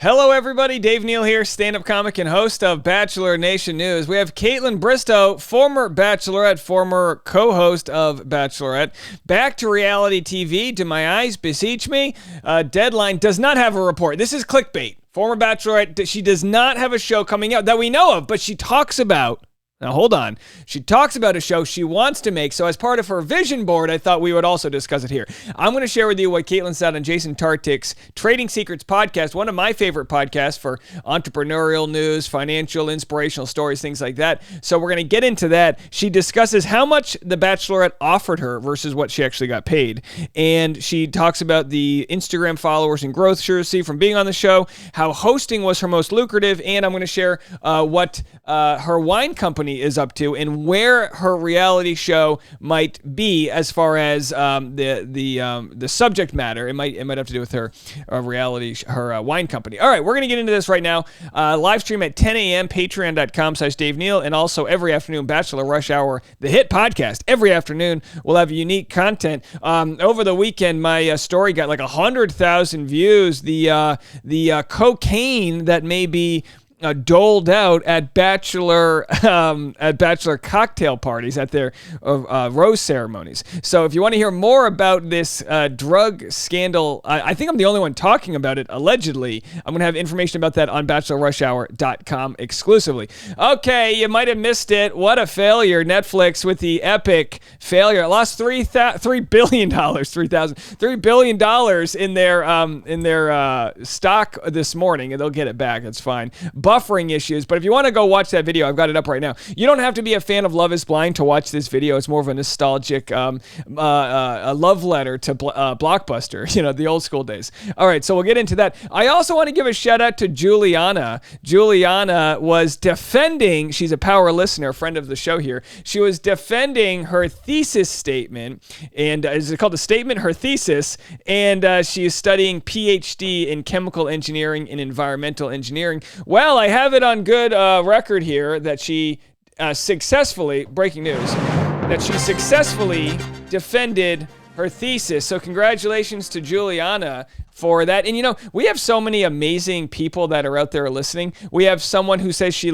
Hello, everybody. Dave Neal here, stand-up comic and host of Bachelor Nation News. We have Kaitlyn Bristowe, former Bachelorette, former co-host of Bachelorette, back to reality TV. Do my eyes beseech me? Deadline does not have a report. This is clickbait. Former Bachelorette, she does not have a show coming out that we know of, but she talks about... Now, hold on. She talks about a show she wants to make, so as part of her vision board, I thought we would also discuss it here. I'm going to share with you what Kaitlyn said on Jason Tartick's Trading Secrets podcast, one of my favorite podcasts for entrepreneurial news, financial, inspirational stories, things like that. So we're going to get into that. She discusses how much The Bachelorette offered her versus what she actually got paid. And she talks about the Instagram followers and growth she received from being on the show, how hosting was her most lucrative, and I'm going to share what her wine company is up to and where her reality show might be as far as the subject matter. It might have to do with her wine company. All right, we're gonna get into this right now. Live stream at 10 a.m. Patreon.com/Dave Neal, and also every afternoon Bachelor Rush Hour, the hit podcast. Every afternoon we'll have unique content. Over the weekend, my story got like 100,000 views. The cocaine that may be doled out at bachelor cocktail parties at their rose ceremonies. So if you want to hear more about this drug scandal, I think I'm the only one talking about it, allegedly. I'm going to have information about that on bachelorrushhour.com exclusively. Okay, you might have missed it. What a failure. Netflix with the epic failure. It lost $3 billion in their stock this morning, and they'll get it back. It's fine. Buffering issues, but if you want to go watch that video, I've got it up right now. You don't have to be a fan of Love is Blind to watch this video. It's more of a nostalgic a love letter to Blockbuster, the old school days. All right, so we'll get into that. I also want to give a shout out to Juliana. Juliana was defending, she's a power listener, friend of the show here. She was defending her thesis statement, and is it called a statement? Her thesis, and she is studying PhD in chemical engineering and environmental engineering. Well, I have it on good record here that she successfully, breaking news, that she successfully defended her thesis. So congratulations to Juliana for that. And we have so many amazing people that are out there listening. We have someone who says she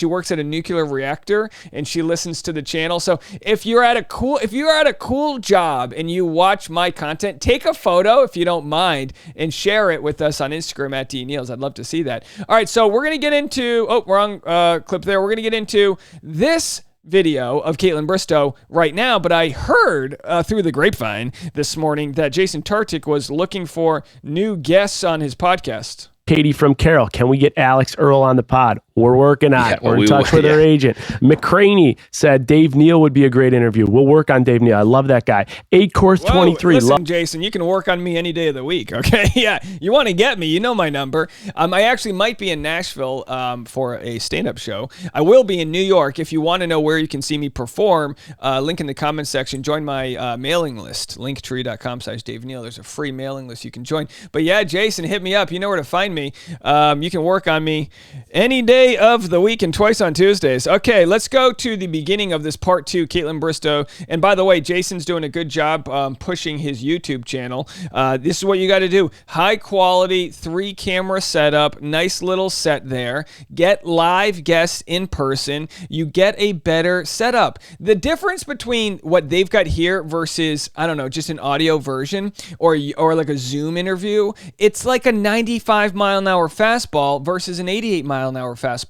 works at a nuclear reactor and she listens to the channel. So if you're at a cool job and you watch my content, take a photo if you don't mind and share it with us on Instagram at DNeals. I'd love to see that. All right, so we're going to get into, wrong clip there. We're going to get into this video of Kaitlyn Bristowe right now, but I heard through the grapevine this morning that Jason Tartick was looking for new guests on his podcast. Katie from Carroll, can we get Alex Earl on the pod? We're working on it. We're in touch with her agent. McCraney said Dave Neal would be a great interview. We'll work on Dave Neal. I love that guy. 8 Course 23. Listen, Jason, you can work on me any day of the week, okay? Yeah, you want to get me, you know my number. I actually might be in Nashville for a stand-up show. I will be in New York. If you want to know where you can see me perform, link in the comments section. Join my mailing list, linktree.com/Dave Neal. There's a free mailing list you can join. But yeah, Jason, hit me up. You know where to find me. You can work on me any day of the week and twice on Tuesdays. Okay, let's go to the beginning of this part 2, Kaitlyn Bristowe. And by the way, Jason's doing a good job pushing his YouTube channel. This is what you got to do. High quality 3-camera setup, nice little set there. Get live guests in person. You get a better setup. The difference between what they've got here versus, I don't know, just an audio version or like a Zoom interview, it's like a 95-mile-an-hour fastball versus an 88-mile-an-hour fastball.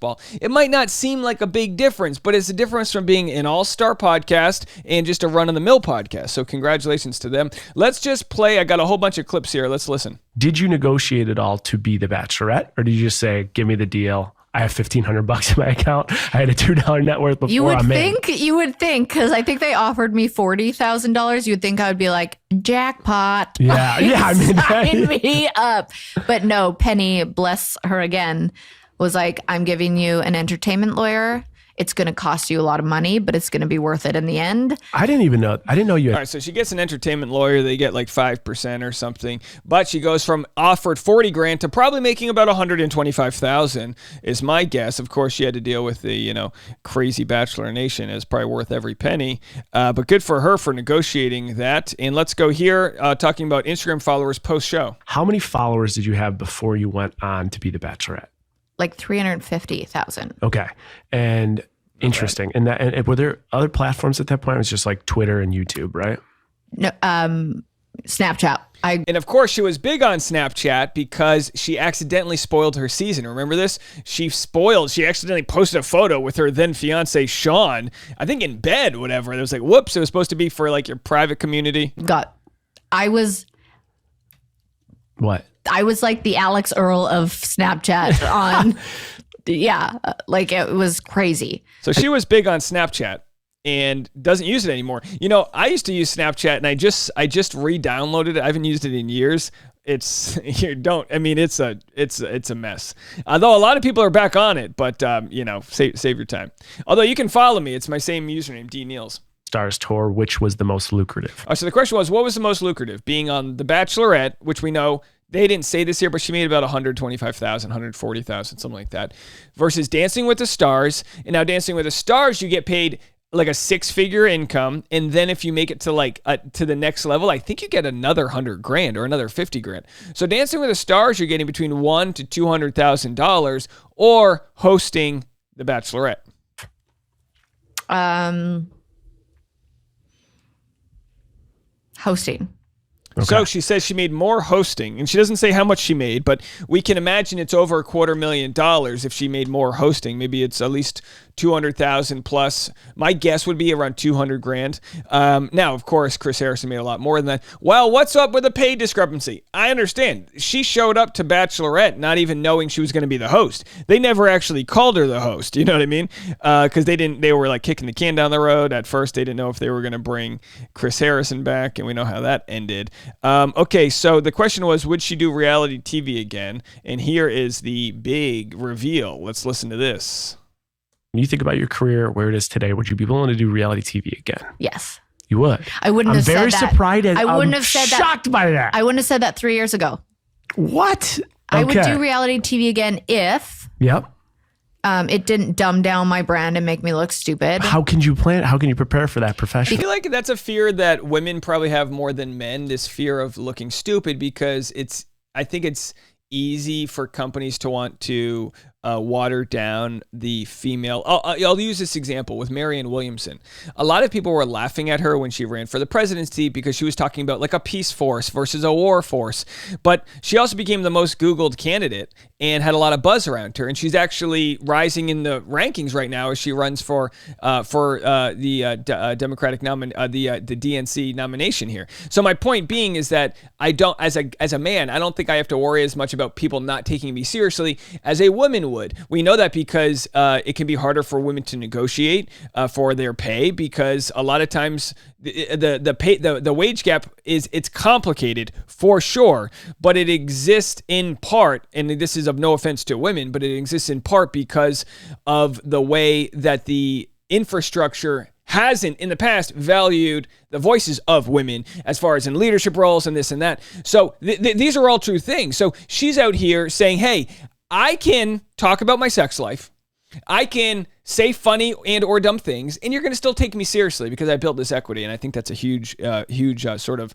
It might not seem like a big difference, but it's a difference from being an all-star podcast and just a run-of-the-mill podcast. So congratulations to them. Let's just play. I got a whole bunch of clips here. Let's listen. Did you negotiate at all to be the Bachelorette, or did you just say, give me the deal? I have $1,500 in my account. I had a $2 net worth before I'm in. You would think, because I think they offered me $40,000. You'd think I would be like, jackpot. Yeah, I mean, sign me up. But no, Penny, bless her again, was like, I'm giving you an entertainment lawyer. it's going to cost you a lot of money, but it's going to be worth it in the end. I didn't know you had. All right, so she gets an entertainment lawyer. They get like 5% or something, but she goes from offered 40 grand to probably making about 125,000 is my guess. Of course, she had to deal with the crazy Bachelor Nation. It's probably worth every penny, but good for her for negotiating that. And let's go here talking about Instagram followers post show. How many followers did you have before you went on to be the Bachelorette? Like 350,000. Okay, and interesting. And were there other platforms at that point? It was just like Twitter and YouTube, right? No, Snapchat. And of course, she was big on Snapchat because she accidentally spoiled her season. Remember this? She accidentally posted a photo with her then fiance, Sean, I think in bed, whatever. It was like, whoops, it was supposed to be for like your private community. What? I was like the Alex Earl of Snapchat on, like it was crazy. So she was big on Snapchat and doesn't use it anymore. I used to use Snapchat and I just re-downloaded it. I haven't used it in years. It's a mess. Although a lot of people are back on it, but save your time. Although you can follow me. It's my same username, D Neals. Stars tour, which was the most lucrative? So the question was, what was the most lucrative? Being on The Bachelorette, which we know they didn't say this here, but she made about 125,000, 140,000, something like that, versus Dancing with the Stars. And now Dancing with the Stars, you get paid like a 6-figure income, and then if you make it to to the next level, I think you get another 100 grand or another 50 grand. So Dancing with the Stars, you're getting between $100,000 to $200,000, or hosting The Bachelorette. Hosting. Okay. So she says she made more hosting, and she doesn't say how much she made, but we can imagine it's over $250,000 if she made more hosting. Maybe it's at least 200,000 plus. My guess would be around 200 grand. Now, of course, Chris Harrison made a lot more than that. Well, what's up with the pay discrepancy? I understand. She showed up to Bachelorette not even knowing she was going to be the host. They never actually called her the host. You know what I mean? Because they were like kicking the can down the road. At first, they didn't know if they were going to bring Chris Harrison back, and we know how that ended. Okay, so the question was, would she do reality TV again? And here is the big reveal. Let's listen to this. When you think about your career, where it is today, would you be willing to do reality TV again? Yes. You would? I wouldn't have said that. I'm very surprised. I wouldn't have said that. Shocked by that. I wouldn't have said that 3 years ago. What? I would do reality TV again if it didn't dumb down my brand and make me look stupid. How can you plan? How can you prepare for that professionally? I feel like that's a fear that women probably have more than men, this fear of looking stupid, because I think it's easy for companies to want to water down the female. I'll use this example with Marianne Williamson. A lot of people were laughing at her when she ran for the presidency because she was talking about like a peace force versus a war force. But she also became the most Googled candidate and had a lot of buzz around her. And she's actually rising in the rankings right now as she runs for the Democratic the DNC nomination here. So my point being is that I don't, as a man, I don't think I have to worry as much about people not taking me seriously as a woman would. We know that because it can be harder for women to negotiate for their pay, because a lot of times the wage gap it's complicated for sure, but it exists in part, and this is of no offense to women, but it exists in part because of the way that the infrastructure hasn't in the past valued the voices of women as far as in leadership roles and this and that. So these are all true things. So she's out here saying, hey, I can talk about my sex life. I can say funny and or dumb things, and you're going to still take me seriously because I built this equity. And I think that's a huge sort of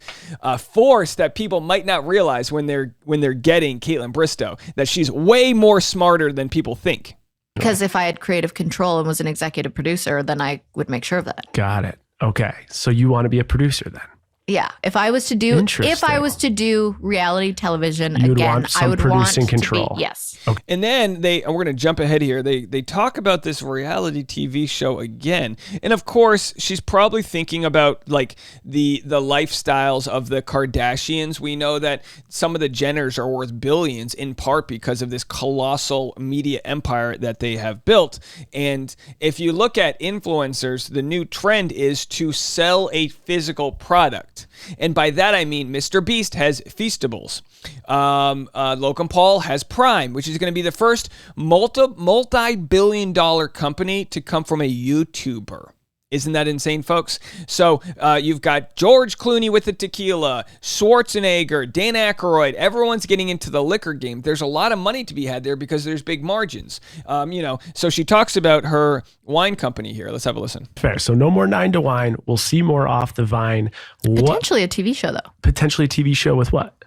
force that people might not realize when they're getting Kaitlyn Bristowe, that she's way more smarter than people think. Because if I had creative control and was an executive producer, then I would make sure of that. Got it. Okay. So you want to be a producer then? Yeah. If I was to do reality television You'd again, want some I would producing want control. to be, yes. Okay. And then we're going to jump ahead here. They talk about this reality TV show again. And of course, she's probably thinking about like the lifestyles of the Kardashians. We know that some of the Jenners are worth billions in part because of this colossal media empire that they have built. And if you look at influencers, the new trend is to sell a physical product. product. And by that, I mean Mr. Beast has Feastables. Logan Paul has Prime, which is going to be the first multi-billion-dollar company to come from a YouTuber. Isn't that insane, folks? So you've got George Clooney with the tequila, Schwarzenegger, Dan Aykroyd. Everyone's getting into the liquor game. There's a lot of money to be had there because there's big margins. So she talks about her wine company here. Let's have a listen. Fair. So no more 9 to Wine. We'll see more Off the Vine. Potentially a TV show, though. Potentially a TV show with what?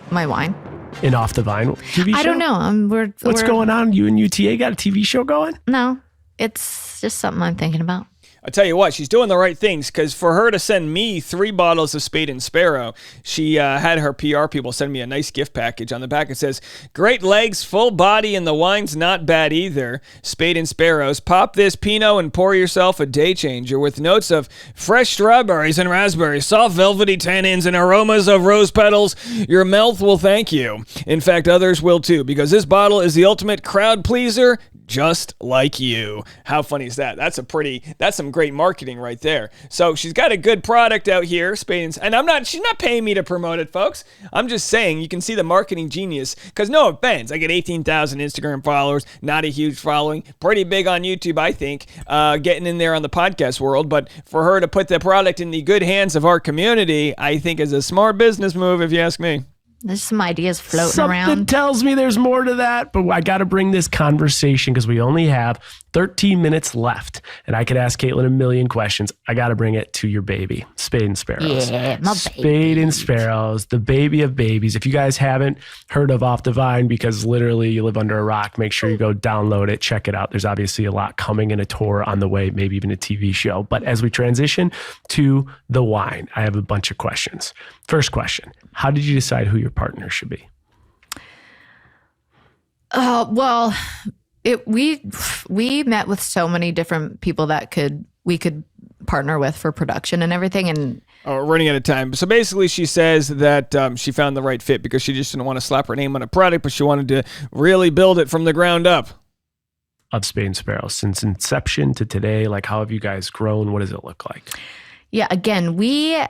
My wine. An Off the Vine TV show? I don't know. What's going on? You and UTA got a TV show going? No, it's just something I'm thinking about. I'll tell you what, she's doing the right things, because for her to send me 3 bottles of Spade and Sparrow, she had her PR people send me a nice gift package. On the back it says, great legs, full body, and the wine's not bad either. Spade and Sparrows. Pop this Pinot and pour yourself a day changer with notes of fresh strawberries and raspberries, soft velvety tannins, and aromas of rose petals. Your mouth will thank you. In fact, others will too, because this bottle is the ultimate crowd pleaser, just like you. How funny is that? That's some great marketing right there. So she's got a good product out here, Spade, and she's not paying me to promote it, folks. I'm just saying, you can see the marketing genius, because no offense, I get 18,000 Instagram followers, not a huge following, pretty big on YouTube, I think, getting in there on the podcast world, but for her to put the product in the good hands of our community, I think is a smart business move, if you ask me. There's some ideas floating around. Something tells me there's more to that, but I got to bring this conversation because we only have 13 minutes left, and I could ask Kaitlyn a million questions. I got to bring it to your baby, Spade and Sparrows. Yeah, my baby. Spade and Sparrows, the baby of babies. If you guys haven't heard of Off the Vine, because literally you live under a rock, make sure you go download it, check it out. There's obviously a lot coming in a tour on the way, maybe even a TV show. But as we transition to the wine, I have a bunch of questions. First question, how did you decide who your partner should be? Well, we met with so many different people that we could partner with for production and everything. And we're running out of time. So basically she says that she found the right fit because she just didn't want to slap her name on a product, but she wanted to really build it from the ground up. Of Spade and Sparrow, since inception to today, like how have you guys grown? What does it look like? Yeah, again, we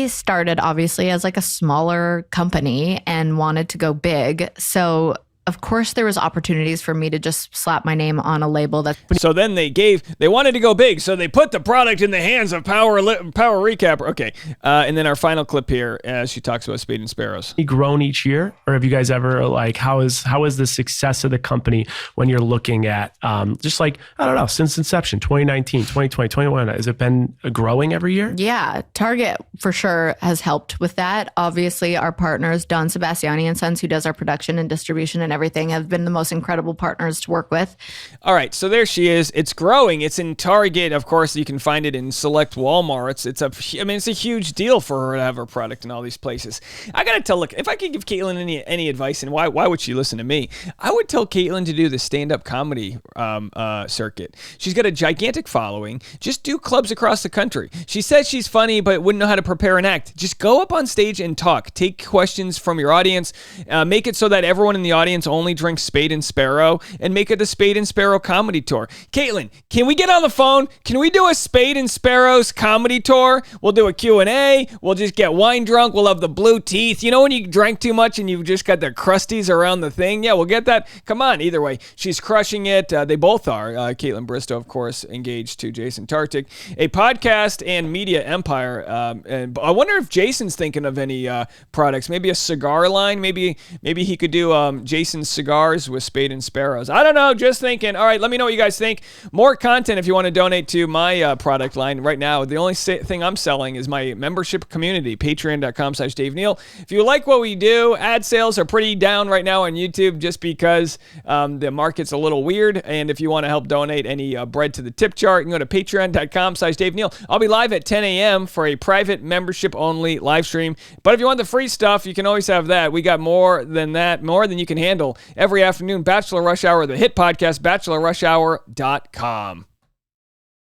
started obviously as like a smaller company and wanted to go big. So of course there was opportunities for me to just slap my name on a label that. So then they wanted to go big. So they put the product in the hands of Power Recap. Okay. And then our final clip here, as she talks about Spade and Sparrows. You grown each year, or have you guys ever how is the success of the company when you're looking at just like, I don't know, since inception, 2019, 2020, 2021, has it been growing every year? Yeah. Target for sure has helped with that. Obviously our partners, Don Sebastiani and Sons, who does our production and distribution and everything, have been the most incredible partners to work with. All right, so there she is. It's growing. It's in Target. Of course, you can find it in select Walmarts. It's a huge deal for her to have her product in all these places. I got to tell, look, if I could give Kaitlyn any advice, and why would she listen to me? I would tell Kaitlyn to do the stand-up comedy circuit. She's got a gigantic following. Just do clubs across the country. She says she's funny, but wouldn't know how to prepare an act. Just go up on stage and talk. Take questions from your audience. Make it so that everyone in the audience only drinks Spade and Sparrow, and make it a Spade and Sparrow comedy tour. Kaitlyn, can we get on the phone? Can we do a Spade and Sparrows comedy tour? We'll do a Q&A. We'll just get wine drunk. We'll have the blue teeth. You know when you drank too much and you've just got the crusties around the thing? Yeah, we'll get that. Come on. Either way, she's crushing it. They both are. Kaitlyn Bristowe, of course, engaged to Jason Tartick, a podcast and media empire. And I wonder if Jason's thinking of any products. Maybe a cigar line. Maybe he could do Jason's cigars with Spade and Sparrows. I don't know, just thinking. All right, let me know what you guys think. More content if you want to donate to my product line. Right now, the only thing I'm selling is my membership community, patreon.com/Dave Neal. If you like what we do, ad sales are pretty down right now on YouTube just because the market's a little weird. And if you want to help donate any bread to the tip jar, you can go to patreon.com/Dave Neal. I'll be live at 10 a.m. for a private membership-only live stream. But if you want the free stuff, you can always have that. We got more than that, more than you can handle. Every afternoon, Bachelor Rush Hour, the hit podcast, bachelorrushhour.com.